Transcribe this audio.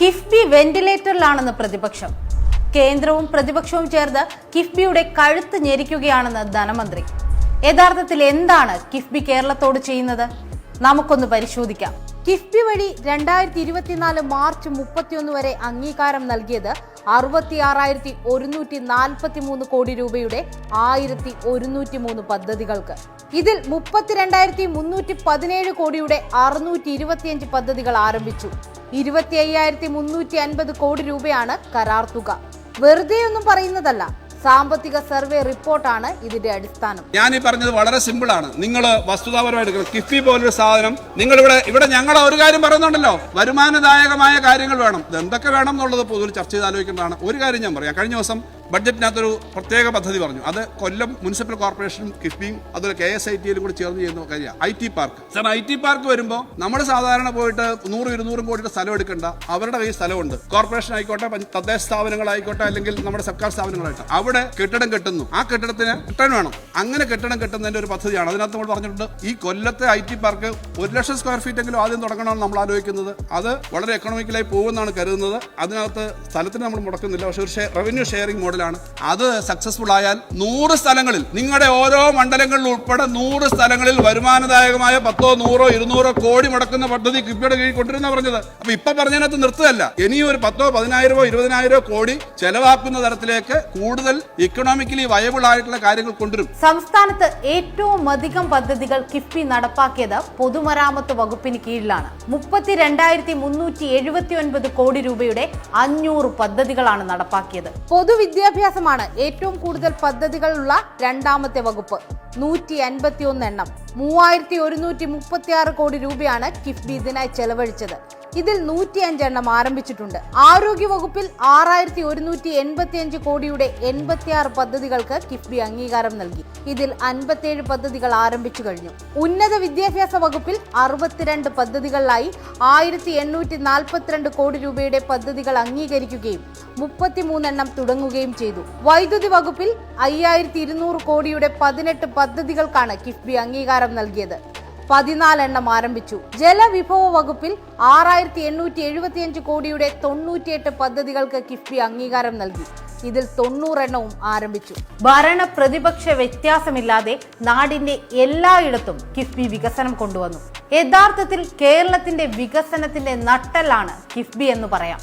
കിഫ്ബി വെന്റിലേറ്ററിലാണെന്ന് പ്രതിപക്ഷം. കേന്ദ്രവും പ്രതിപക്ഷവും ചേർന്ന് കിഫ്ബിയുടെ കഴുത്ത് ഞെരിക്കുകയാണെന്ന് ധനമന്ത്രി. യഥാർത്ഥത്തിൽ എന്താണ് കിഫ്ബി കേരളത്തോട് ചെയ്യുന്നത്? നമുക്കൊന്ന് പരിശോധിക്കാം. കിഫ്ബി വഴി 2024 മാർച്ച് 31 വരെ അംഗീകാരം നൽകിയത് 66,143 കോടി രൂപയുടെ 1,103 പദ്ധതികൾക്ക്. ഇതിൽ 32,317 കോടിയുടെ 625 പദ്ധതികൾ ആരംഭിച്ചു. 25,350 കോടി രൂപയാണ് കരാർ തുക. വെറുതെയൊന്നും പറയുന്നതല്ല, സാമ്പത്തിക സർവേ റിപ്പോർട്ടാണ് ഇതിന്റെ അടിസ്ഥാനം. ഞാൻ ഈ പറഞ്ഞത് വളരെ സിമ്പിൾ ആണ്. നിങ്ങൾ വസ്തുതാപരമായിട്ട് കിഫ്ബി പോലൊരു സാധനം നിങ്ങൾ ഇവിടെ ഞങ്ങൾ ഒരു കാര്യം പറയുന്നുണ്ടല്ലോ, വരുമാനദായകമായ കാര്യങ്ങൾ വേണം. ഇത് എന്തൊക്കെ വേണം എന്നുള്ളത് പൊതുവിൽ ചർച്ച ചെയ്ത് ആലോചിക്കേണ്ടതാണ്. ഒരു കാര്യം ഞാൻ പറയാം. കഴിഞ്ഞ ദിവസം ബഡ്ജറ്റിനകത്തൊരു പ്രത്യേക പദ്ധതി പറഞ്ഞു. അത് കൊല്ലം മുനിസിപ്പൽ കോർപ്പറേഷനും കിഫ്ബിയും അതുപോലെ KSITയിലും കൂടി ചേർന്ന് ചെയ്യുന്ന കാര്യമാണ് IT park. Sir, IT park വരുമ്പോൾ നമ്മൾ സാധാരണ പോയിട്ട് 100-200 കോടിയുടെ സ്ഥലം എടുക്കേണ്ട. അവരുടെ കയ്യിൽ സ്ഥലമുണ്ട്. കോർപ്പറേഷൻ ആയിക്കോട്ടെ, തദ്ദേശ സ്ഥാപനങ്ങളായിക്കോട്ടെ, അല്ലെങ്കിൽ നമ്മുടെ സർക്കാർ സ്ഥാപനങ്ങളായിട്ട് അവിടെ കെട്ടിടം കെട്ടുന്നു. ആ കെട്ടിടത്തിന് റിട്ടേൺ വേണം. അങ്ങനെ കെട്ടിടം കെട്ടുന്നതിന്റെ ഒരു പദ്ധതിയാണ്. അതിനകത്ത് നമ്മൾ പറഞ്ഞിട്ടുണ്ട്, ഈ കൊല്ലത്തെ IT പാർക്ക് 1,00,000 സ്ക്വയർ ഫീറ്റ് എങ്കിലും ആദ്യം തുടങ്ങണമെന്ന് നമ്മൾ ആലോചിക്കുന്നത്. അത് വളരെ എക്കണോമിക്കലായി പോകുമെന്നാണ് കരുതുന്നത്. അതിനകത്ത് സ്ഥലത്തിന് നമ്മൾ മുടക്കുന്നില്ല, പക്ഷേ ഒരു റവന്യൂ ഷെയറിംഗ് മോഡൽ. അത് സക്സസ്ഫുൾ ആയാൽ 100 സ്ഥലങ്ങളിൽ, നിങ്ങളുടെ ഓരോ മണ്ഡലങ്ങളിൽ ഉൾപ്പെടെ 100 സ്ഥലങ്ങളിൽ വരുമാനദായകമായ 10, 100, 200 കോടി മുടക്കുന്ന പദ്ധതി കിഫ്ബിയുടെ കീഴിൽ കൊണ്ടുവരുന്ന പറഞ്ഞത്. അപ്പൊ ഇപ്പൊ പറഞ്ഞതിനകത്ത് നിർത്തുകയല്ല, ഇനിയും ഒരു 10, 10,000, 20,000 കോടി ചെലവാക്കുന്ന തരത്തിലേക്ക് കൂടുതൽ ഇക്കണോമിക്കലി വയബിൾ ആയിട്ടുള്ള കാര്യങ്ങൾ കൊണ്ടുവരും. സംസ്ഥാനത്ത് ഏറ്റവും അധികം പദ്ധതികൾ കിഫ്ബി നടപ്പാക്കിയത് പൊതുമരാമത്ത് വകുപ്പിന് കീഴിലാണ്. 32,379 കോടി രൂപയുടെ 500 പദ്ധതികളാണ് നടപ്പാക്കിയത്. പൊതുവിദ്യാഭ്യാസമാണ് ഏറ്റവും കൂടുതൽ പദ്ധതികളുള്ള രണ്ടാമത്തെ വകുപ്പ്, 151 എണ്ണം. 3,136 കോടി രൂപയാണ് കിഫ്ബി ഇതിനായി ചെലവഴിച്ചത്. ഇതിൽ 105 എണ്ണം ആരംഭിച്ചിട്ടുണ്ട്. ആരോഗ്യ വകുപ്പിൽ 6,185 കോടിയുടെ 86 പദ്ധതികൾക്ക് കിഫ്ബി അംഗീകാരം നൽകി. ഇതിൽ 57 പദ്ധതികൾ ആരംഭിച്ചു കഴിഞ്ഞു. ഉന്നത വിദ്യാഭ്യാസ വകുപ്പിൽ 62 പദ്ധതികളിലായി 1,842 കോടി രൂപയുടെ പദ്ധതികൾ അംഗീകരിക്കുകയും 33 എണ്ണം തുടങ്ങുകയും ചെയ്തു. വൈദ്യുതി വകുപ്പിൽ 5,200 കോടിയുടെ 18 പദ്ധതികൾക്കാണ് കിഫ്ബി അംഗീകാരം നൽകിയത്. 14 എണ്ണം ആരംഭിച്ചു. ജലവിഭവ വകുപ്പിൽ 6,875 കോടിയുടെ 98 പദ്ധതികൾക്ക് കിഫ്ബി അംഗീകാരം നൽകി. ഇതിൽ 90 എണ്ണവും ആരംഭിച്ചു. ഭരണ പ്രതിപക്ഷ വ്യത്യാസമില്ലാതെ നാടിന്റെ എല്ലായിടത്തും കിഫ്ബി വികസനം കൊണ്ടുവന്നു. യഥാർത്ഥത്തിൽ കേരളത്തിന്റെ വികസനത്തിന്റെ നട്ടെല്ലാണ് കിഫ്ബി എന്ന് പറയാം.